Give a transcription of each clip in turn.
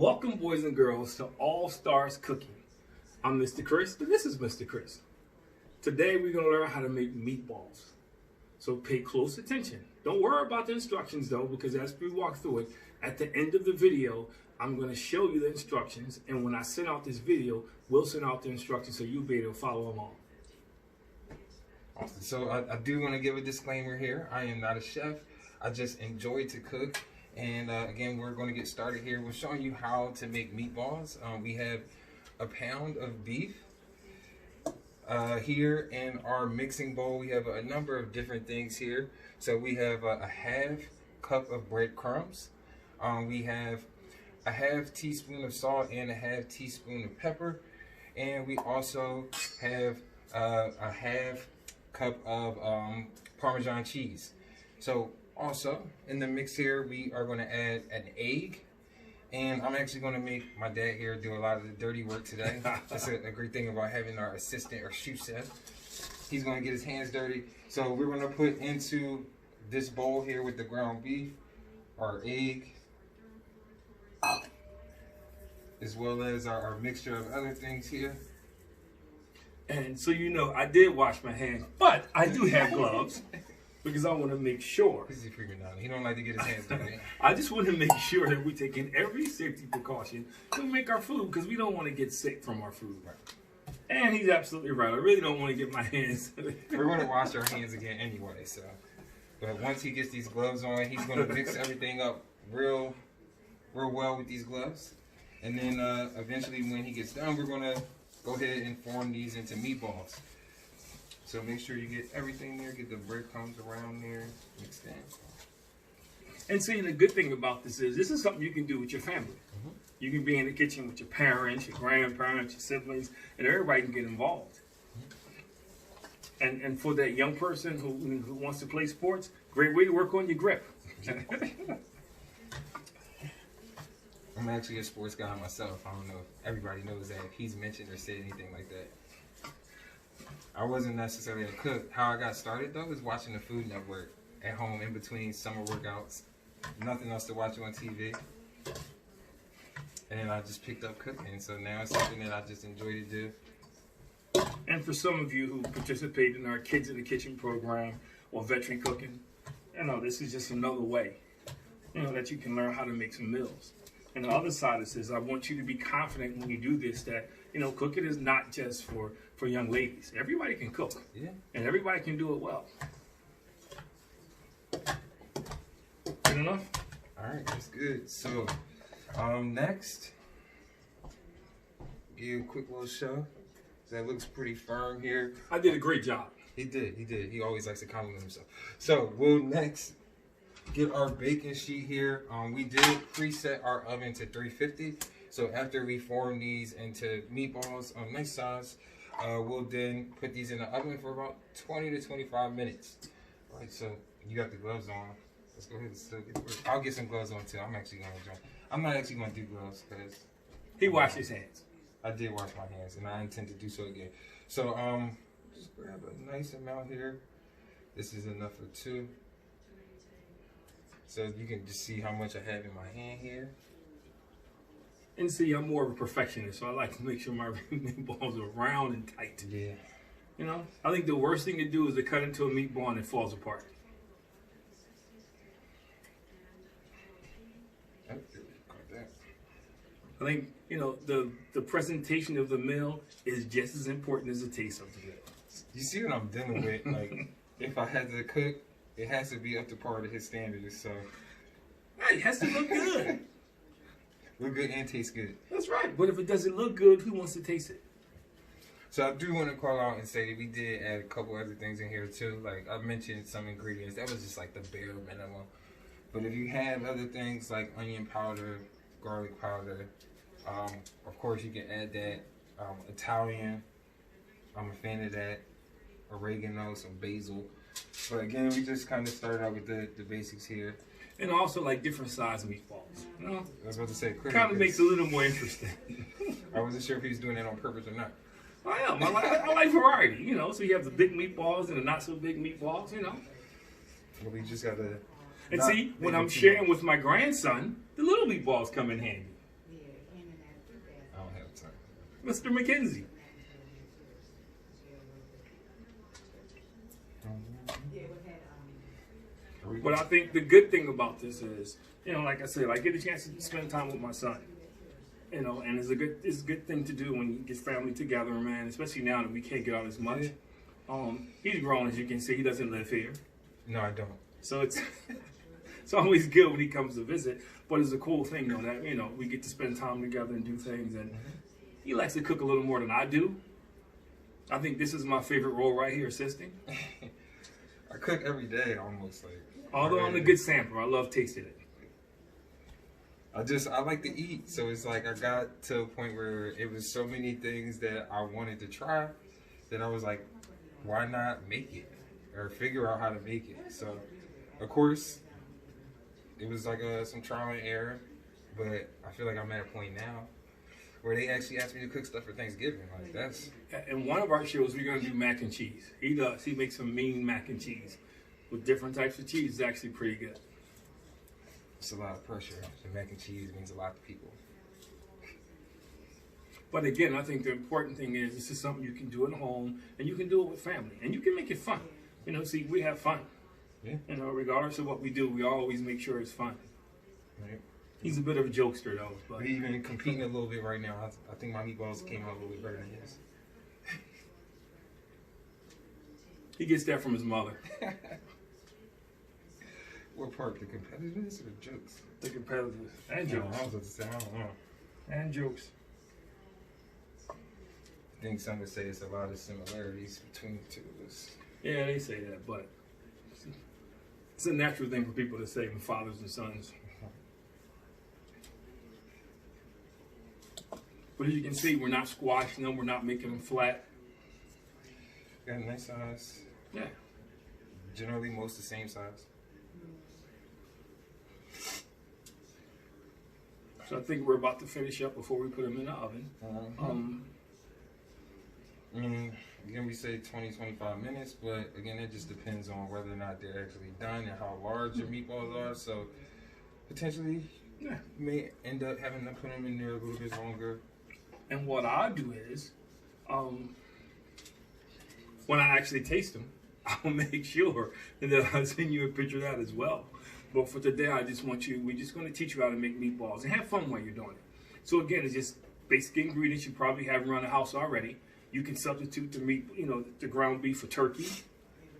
Welcome, boys and girls, to Allstars Cooking. I'm Mr. Chris, and this is Mr. Chris. Today, we're going to learn how to make meatballs. So pay close attention. Don't worry about the instructions, though, because as we walk through it, at the end of the video, I'm going to show you the instructions. And when I send out this video, we'll send out the instructions so you'll be able to follow along. Awesome. So I do want to give a disclaimer here. I am not a chef. I just enjoy to cook. And again, we're going to get started here. We're showing you how to make meatballs. We have a pound of beef. Here in our mixing bowl, we have a number of different things here. So we have a half cup of breadcrumbs. We have a half teaspoon of salt and a half teaspoon of pepper. And we also have a half cup of Parmesan cheese. So also in the mix here, we are going to add an egg. And I'm actually going to make my dad here do a lot of the dirty work today. That's a great thing about having our assistant or sous chef. He's going to get his hands dirty. So we're going to put into this bowl here with the ground beef our egg, as well as our mixture of other things here. And so you know, I did wash my hands, but I do have gloves because I want to make sure. This is freaking out. He don't like to get his hands dirty. I just want to make sure that we're taking every safety precaution to make our food because we don't want to get sick from our food. And he's absolutely right. I really don't want to get my hands. We're going to wash our hands again anyway. So, but once he gets these gloves on, he's going to mix everything up real well with these gloves. And then eventually, when he gets done, we're going to go ahead and form these into meatballs. So make sure you get everything there, get the breadcrumbs around there mixed in. And see, the good thing about this is something you can do with your family. You can be in the kitchen with your parents, your grandparents, your siblings, and everybody can get involved. And for that young person who wants to play sports, great way to work on your grip. I'm actually a sports guy myself. I don't know if everybody knows that, if he's mentioned or said anything like that. I wasn't necessarily a cook. How I got started, though, is watching the Food Network at home in between summer workouts. Nothing else to watch on TV. And I just picked up cooking. So now it's something that I just enjoy to do. And for some of you who participate in our Kids in the Kitchen program or veteran cooking, you know, this is just another way, you know, that you can learn how to make some meals. And the other side is I want you to be confident when you do this that, you know, cooking is not just for young ladies. Everybody can cook. Yeah. And everybody can do it well. Good enough? All right, that's good. So, next, give a quick little show. That looks pretty firm here. I did a great job. He did. He always likes to compliment himself. So, we'll next get our baking sheet here. We did preset our oven to 350. So after we form these into meatballs on nice size, we'll then put these in the oven for about 20 to 25 minutes. All right, so you got the gloves on. Let's go ahead and still get the work. I'll get some gloves on too. I'm not actually going to do gloves because he washed his hands. I did wash my hands, and I intend to do so again. So just grab a nice amount here. This is enough for 2. So you can just see how much I have in my hand here. And see, I'm more of a perfectionist, so I like to make sure my meatballs are round and tight. Yeah. You know, I think the worst thing to do is to cut into a meatball and it falls apart. I think, you know, the presentation of the meal is just as important as the taste of the meal. You see what I'm dealing with? Like, if I had to cook, it has to be up to par to his standards, so. Right, it has to look good. Look good and taste good. That's right. But if it doesn't look good, who wants to taste it? So I do want to call out and say that we did add a couple other things in here too. Like I mentioned some ingredients. That was just like the bare minimum. But if you have other things like onion powder, garlic powder, of course you can add that. Italian, I'm a fan of that. Oregano, some basil. But again, we just kind of started out with the basics here. And also like different size meatballs. You know? I was about to say, kind of makes it a little more interesting. I wasn't sure if he was doing that on purpose or not. I am. I like variety, you know. So you have the big meatballs and the not so big meatballs, you know. Well, we just got to And see, when I'm sharing with my grandson, the little meatballs come in handy. Mr. McKenzie. But I think the good thing about this is, you know, like I said, I get a chance to spend time with my son. You know, and it's a good thing to do when you get family together, man. Especially now that we can't get out as much. He's grown, as you can see. He doesn't live here. No, I don't. So it's always good when he comes to visit. But it's a cool thing, though, that, you know, we get to spend time together and do things. And he likes to cook a little more than I do. I think this is my favorite role right here, assisting. I cook every day, almost like. Although I'm a good sampler, I love tasting it. I like to eat, so it's like I got to a point where it was so many things that I wanted to try that I was like, why not make it or figure out how to make it? So, of course, it was like some trial and error, but I feel like I'm at a point now where they actually asked me to cook stuff for Thanksgiving. Like that's. In one of our shows, we're gonna do mac and cheese. He does. He makes some mean mac and cheese with different types of cheese. It's actually pretty good. It's a lot of pressure. The mac and cheese means a lot to people. But again, I think the important thing is this is something you can do at home, and you can do it with family, and you can make it fun. You know, see, we have fun. Yeah. You know, regardless of what we do, we always make sure it's fun. Right. He's a bit of a jokester, though. But We're even competing a little bit right now. I think my meatballs came out a little bit better than his. he gets that from his mother. What part? The competitiveness or the jokes? The competitors and jokes. I was about to say, I don't know. And jokes. I think some would say it's a lot of similarities between the two of us. Yeah, they say that, but it's a natural thing for people to say with fathers and sons. But as you can see, we're not squashing them. We're not making them flat. Got a nice size. Yeah. Generally, most the same size. So I think we're about to finish up before we put them in the oven. Again, we say 20, 25 minutes, but again, it just depends on whether or not they're actually done and how large your meatballs are. So potentially, you may end up having to put them in there a little bit longer. And what I do is, when I actually taste them, I'll make sure that I'll send you a picture of that as well. But for today, we're just going to teach you how to make meatballs and have fun while you're doing it. So again, it's just basic ingredients you probably have around the house already. You can substitute the meat, you know, the ground beef for turkey.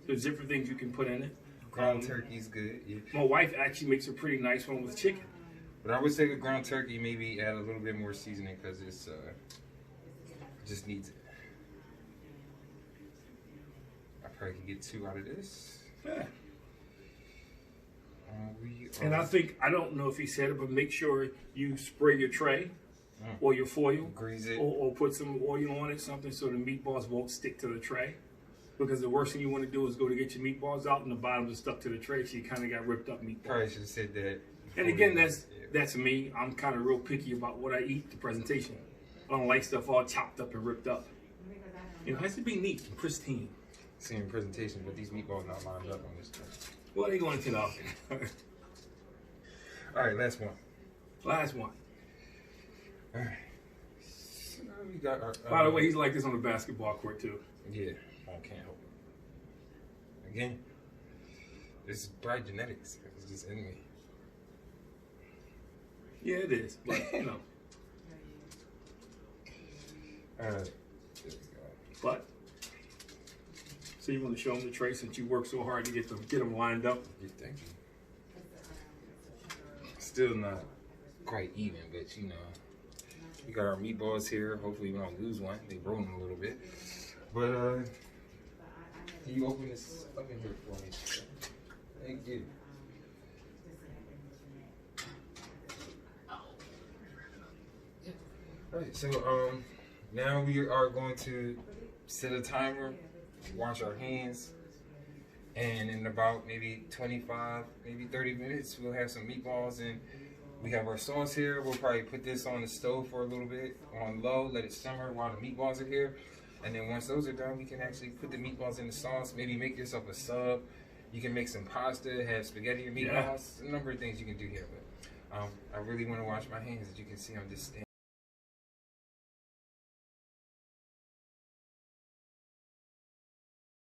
There's different things you can put in it. Ground turkey's good. Yeah. My wife actually makes a pretty nice one with chicken. But I would say with ground turkey, maybe add a little bit more seasoning because it's just needs it. I probably can get 2 out of this. Yeah. And I think, I don't know if he said it, but make sure you spray your tray or your foil. Grease it. Or put some oil on it, something so the meatballs won't stick to the tray. Because the worst thing you want to do is go to get your meatballs out and the bottoms are stuck to the tray, so you kind of got ripped up meatballs. Probably should have said that. And again, that's me. I'm kind of real picky about what I eat, the presentation. I don't like stuff all chopped up and ripped up. You know, it has to be neat and pristine. Same presentation, but these meatballs not lined up on this tray. Well, they going to the oven. All right, last one. Last one. All right. So we got our, By the way, he's like this on the basketball court too. Yeah, I can't help it. Again, it's bright genetics. It's just in me. Yeah, it is. But you know. All right. There we go. But so you want to show them the tray since you work so hard to get them lined up. Yeah, thank you. Still not quite even, but you know, we got our meatballs here. Hopefully we don't lose one. They rolling a little bit. But can you open this oven here for me? Thank you. Alright, so now we are going to set a timer, wash our hands, and in about maybe 25, maybe 30 minutes, we'll have some meatballs, and we have our sauce here. We'll probably put this on the stove for a little bit on low, let it simmer while the meatballs are here. And then once those are done, we can actually put the meatballs in the sauce, maybe make yourself a sub. You can make some pasta, have spaghetti or meatballs, a number of things you can do here. But I really want to wash my hands. As you can see, I'm just standing.